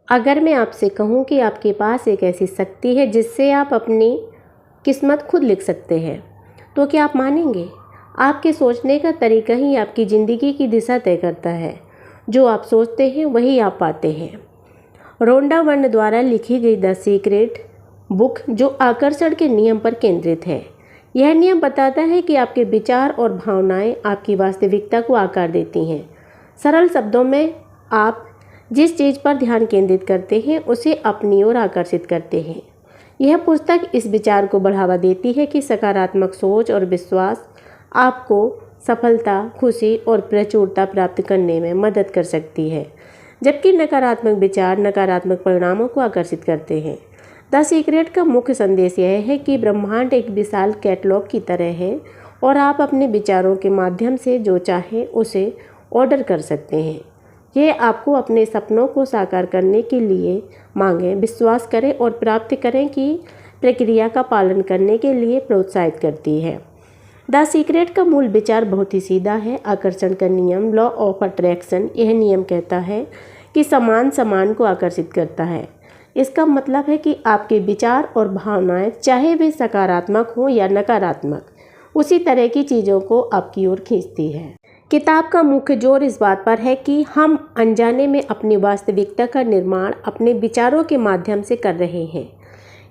अगर मैं आपसे कहूँ कि आपके पास एक ऐसी शक्ति है जिससे आप अपनी किस्मत खुद लिख सकते हैं, तो क्या आप मानेंगे? आपके सोचने का तरीका ही आपकी ज़िंदगी की दिशा तय करता है। जो आप सोचते हैं वही आप पाते हैं। रोंडा वर्न द्वारा लिखी गई द सीक्रेट बुक जो आकर्षण के नियम पर केंद्रित है। यह नियम बताता है कि आपके विचार और भावनाएं आपकी वास्तविकता को आकार देती हैं। सरल शब्दों में, आप जिस चीज़ पर ध्यान केंद्रित करते हैं उसे अपनी ओर आकर्षित करते हैं। यह पुस्तक इस विचार को बढ़ावा देती है कि सकारात्मक सोच और विश्वास आपको सफलता, खुशी और प्रचुरता प्राप्त करने में मदद कर सकती है, जबकि नकारात्मक विचार नकारात्मक परिणामों को आकर्षित करते हैं। द सीक्रेट का मुख्य संदेश यह है कि ब्रह्मांड एक विशाल कैटलॉग की तरह है और आप अपने विचारों के माध्यम से जो चाहें उसे ऑर्डर कर सकते हैं। यह आपको अपने सपनों को साकार करने के लिए मांगें, विश्वास करें और प्राप्त करें की प्रक्रिया का पालन करने के लिए प्रोत्साहित करती है। द सीक्रेट का मूल विचार बहुत ही है। आकर्षण का नियम, लॉ ऑफ अट्रैक्शन। यह नियम कहता है कि समान को आकर्षित करता है। इसका मतलब है कि आपके विचार और भावनाएं, चाहे वे सकारात्मक हों या नकारात्मक, उसी तरह की चीज़ों को आपकी ओर खींचती है। किताब का मुख्य जोर इस बात पर है कि हम अनजाने में अपनी वास्तविकता का निर्माण अपने विचारों के माध्यम से कर रहे हैं।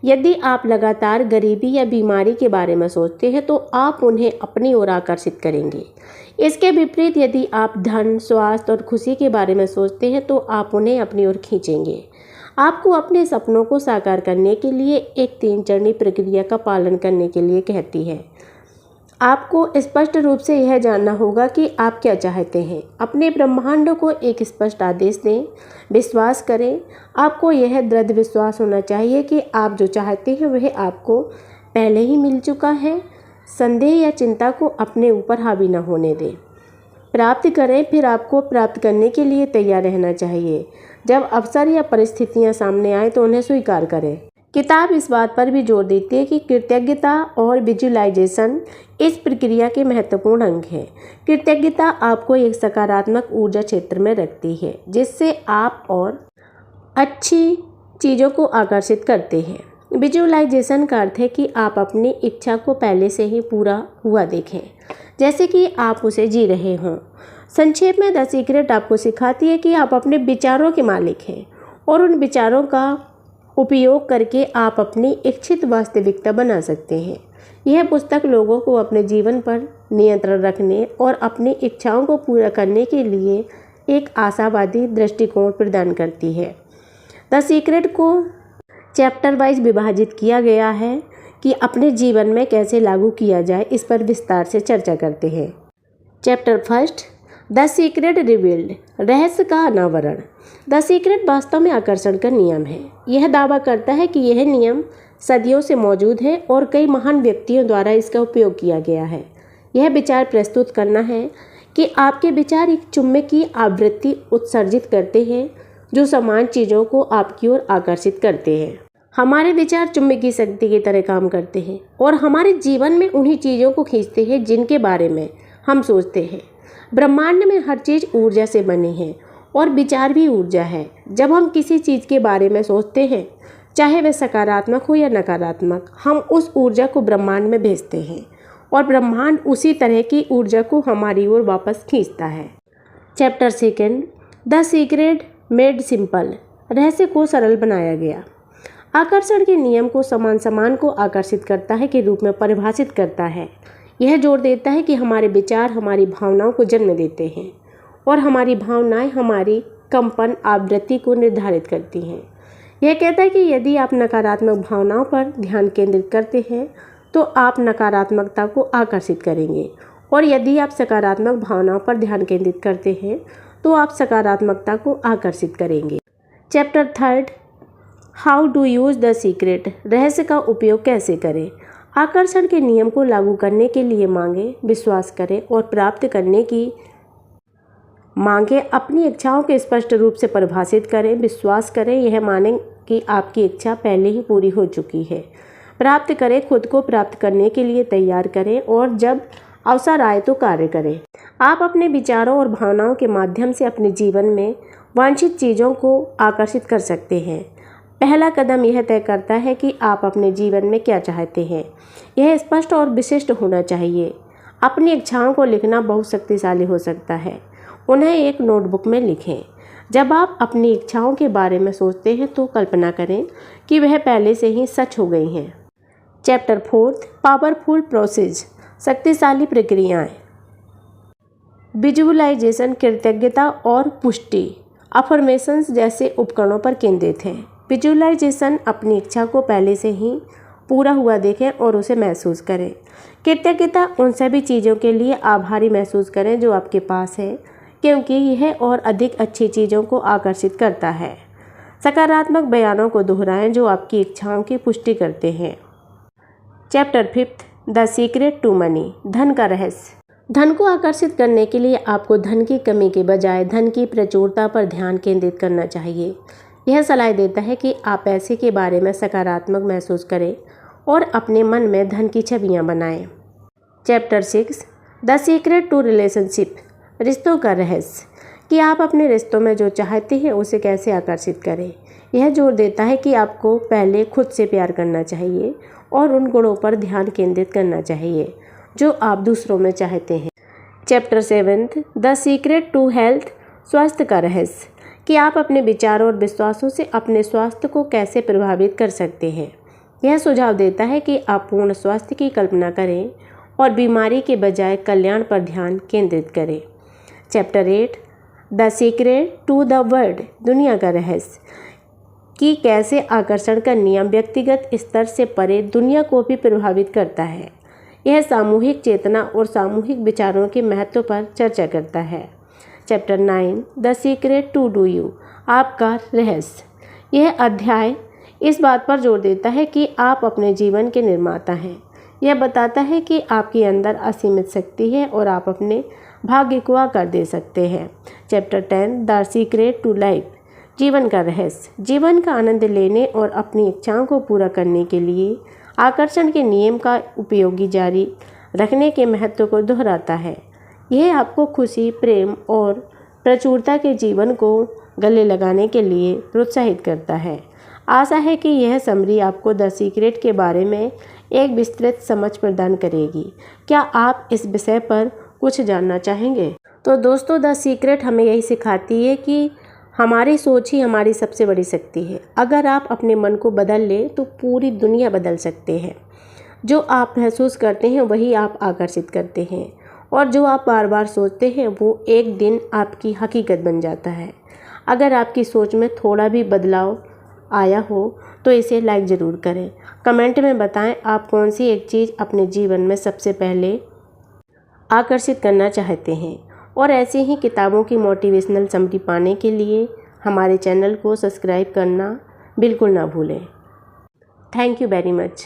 यदि आप लगातार गरीबी या बीमारी के बारे में सोचते हैं तो आप उन्हें अपनी ओर आकर्षित करेंगे। इसके विपरीत, यदि आप धन, स्वास्थ्य और खुशी के बारे में सोचते हैं तो आप उन्हें अपनी ओर खींचेंगे। आपको अपने सपनों को साकार करने के लिए एक 3 चरणीय प्रक्रिया का पालन करने के लिए कहती है। आपको स्पष्ट रूप से यह जानना होगा कि आप क्या चाहते हैं। अपने ब्रह्मांड को एक स्पष्ट आदेश दें, विश्वास करें। आपको यह दृढ़ विश्वास होना चाहिए कि आप जो चाहते हैं वह आपको पहले ही मिल चुका है। संदेह या चिंता को अपने ऊपर हावी न होने दें। प्राप्त करें, फिर आपको प्राप्त करने के लिए तैयार रहना चाहिए। जब अवसर या परिस्थितियां सामने आए तो उन्हें स्वीकार करें। किताब इस बात पर भी जोर देती है कि कृतज्ञता और विजुअलाइजेशन इस प्रक्रिया के महत्वपूर्ण अंग हैं। कृतज्ञता आपको एक सकारात्मक ऊर्जा क्षेत्र में रखती है, जिससे आप और अच्छी चीज़ों को आकर्षित करते हैं। विजुअलाइजेशन का अर्थ है कि आप अपनी इच्छा को पहले से ही पूरा हुआ देखें, जैसे कि आप उसे जी रहे हों। संक्षेप में, द सीक्रेट आपको सिखाती है कि आप अपने विचारों के मालिक हैं और उन विचारों का उपयोग करके आप अपनी इच्छित वास्तविकता बना सकते हैं। यह पुस्तक लोगों को अपने जीवन पर नियंत्रण रखने और अपनी इच्छाओं को पूरा करने के लिए एक आशावादी दृष्टिकोण प्रदान करती है। द सीक्रेट को चैप्टर वाइज विभाजित किया गया है कि अपने जीवन में कैसे लागू किया जाए, इस पर विस्तार से चर्चा करते हैं। Chapter first, the secret revealed, रहस्य का अनावरण। द सीक्रेट वास्तव में आकर्षण का नियम है। यह दावा करता है कि यह नियम सदियों से मौजूद है और कई महान व्यक्तियों द्वारा इसका उपयोग किया गया है। यह विचार प्रस्तुत करना है कि आपके विचार एक चुंबकीय आवृत्ति उत्सर्जित करते हैं जो समान चीज़ों को आपकी ओर आकर्षित करते हैं। हमारे विचार चुंबकीय शक्ति की तरह काम करते हैं और हमारे जीवन में उन्हीं चीज़ों को खींचते हैं जिनके बारे में हम सोचते हैं। ब्रह्मांड में हर चीज़ ऊर्जा से बनी है और विचार भी ऊर्जा है। जब हम किसी चीज़ के बारे में सोचते हैं, चाहे वह सकारात्मक हो या नकारात्मक, हम उस ऊर्जा को ब्रह्मांड में भेजते हैं और ब्रह्मांड उसी तरह की ऊर्जा को हमारी ओर वापस खींचता है। Chapter second, the secret made simple, रहस्य को सरल बनाया गया। आकर्षण के नियम को समान को आकर्षित करता है के रूप में परिभाषित करता है। यह जोर देता है कि हमारे विचार हमारी भावनाओं को जन्म देते हैं और हमारी भावनाएं हमारी कंपन आवृत्ति को निर्धारित करती हैं। यह कहता है कि यदि आप नकारात्मक भावनाओं पर ध्यान केंद्रित करते हैं तो आप नकारात्मकता को आकर्षित करेंगे और यदि आप सकारात्मक भावनाओं पर ध्यान केंद्रित करते हैं तो आप सकारात्मकता को आकर्षित करेंगे। Chapter third, how do use the secret, रहस्य का उपयोग कैसे करें। आकर्षण के नियम को लागू करने के लिए मांगें, विश्वास करें और प्राप्त करने की मांगें। अपनी इच्छाओं को स्पष्ट रूप से परिभाषित करें, विश्वास करें, यह मानें कि आपकी इच्छा पहले ही पूरी हो चुकी है। प्राप्त करें, खुद को प्राप्त करने के लिए तैयार करें और जब अवसर आए तो कार्य करें। आप अपने विचारों और भावनाओं के माध्यम से अपने जीवन में वांछित चीज़ों को आकर्षित कर सकते हैं। पहला कदम यह तय करता है कि आप अपने जीवन में क्या चाहते हैं। यह स्पष्ट और विशिष्ट होना चाहिए। अपनी इच्छाओं को लिखना बहुत शक्तिशाली हो सकता है। उन्हें एक नोटबुक में लिखें। जब आप अपनी इच्छाओं के बारे में सोचते हैं तो कल्पना करें कि वह पहले से ही सच हो गई हैं। चैप्टर 4 पावरफुल प्रोसेस, शक्तिशाली प्रक्रियाएं। विजुअलाइजेशन कृतज्ञता और पुष्टि अफर्मेशंस जैसे उपकरणों पर केंद्रित है। विजुअलाइजेशन अपनी इच्छा को पहले से ही पूरा हुआ देखें और उसे महसूस करें। कृतज्ञता उन सभी चीज़ों के लिए आभारी महसूस करें जो आपके पास है, क्योंकि यह और अधिक अच्छी चीज़ों को आकर्षित करता है। सकारात्मक बयानों को दोहराएं जो आपकी इच्छाओं की पुष्टि करते हैं। Chapter 5 the secret to money, धन का रहस्य। धन को आकर्षित करने के लिए आपको धन की कमी के बजाय धन की प्रचुरता पर ध्यान केंद्रित करना चाहिए। यह सलाह देता है कि आप पैसे के बारे में सकारात्मक महसूस करें और अपने मन में धन की छवियां बनाएं। Chapter 6 the secret to relationship, रिश्तों का रहस्य, कि आप अपने रिश्तों में जो चाहते हैं उसे कैसे आकर्षित करें। यह जोर देता है कि आपको पहले खुद से प्यार करना चाहिए और उन गुणों पर ध्यान केंद्रित करना चाहिए जो आप दूसरों में चाहते हैं। Chapter 7 the secret to health, स्वास्थ्य का रहस्य, कि आप अपने विचारों और विश्वासों से अपने स्वास्थ्य को कैसे प्रभावित कर सकते हैं। यह सुझाव देता है कि आप पूर्ण स्वास्थ्य की कल्पना करें और बीमारी के बजाय कल्याण पर ध्यान केंद्रित करें। Chapter 8 the secret to the world, दुनिया का रहस्य, कि कैसे आकर्षण का नियम व्यक्तिगत स्तर से परे दुनिया को भी प्रभावित करता है। यह सामूहिक चेतना और सामूहिक विचारों के महत्व पर चर्चा करता है। Chapter 9 the secret to do you, आपका रहस्य। यह अध्याय इस बात पर जोर देता है कि आप अपने जीवन के निर्माता हैं। यह बताता है कि आपके अंदर असीमित शक्ति है और आप अपने भाग्य को आकार दे सकते हैं। Chapter 10 the secret to life, जीवन का रहस्य, जीवन का आनंद लेने और अपनी इच्छाओं को पूरा करने के लिए आकर्षण के नियम का उपयोगी जारी रखने के महत्व को दोहराता है। यह आपको खुशी, प्रेम और प्रचुरता के जीवन को गले लगाने के लिए प्रोत्साहित करता है। आशा है कि यह समरी आपको द सीक्रेट के बारे में एक विस्तृत समझ प्रदान करेगी। क्या आप इस विषय पर कुछ जानना चाहेंगे? तो दोस्तों, द सीक्रेट हमें यही सिखाती है कि हमारी सोच ही हमारी सबसे बड़ी शक्ति है। अगर आप अपने मन को बदल लें तो पूरी दुनिया बदल सकते हैं। जो आप महसूस करते हैं वही आप आकर्षित करते हैं और जो आप बार बार सोचते हैं वो एक दिन आपकी हकीकत बन जाता है। अगर आपकी सोच में थोड़ा भी बदलाव आया हो तो इसे लाइक ज़रूर करें। कमेंट में बताएं आप कौन सी एक चीज़ अपने जीवन में सबसे पहले आकर्षित करना चाहते हैं। और ऐसे ही किताबों की मोटिवेशनल समरी पाने के लिए हमारे चैनल को सब्सक्राइब करना बिल्कुल ना भूलें। Thank you very much.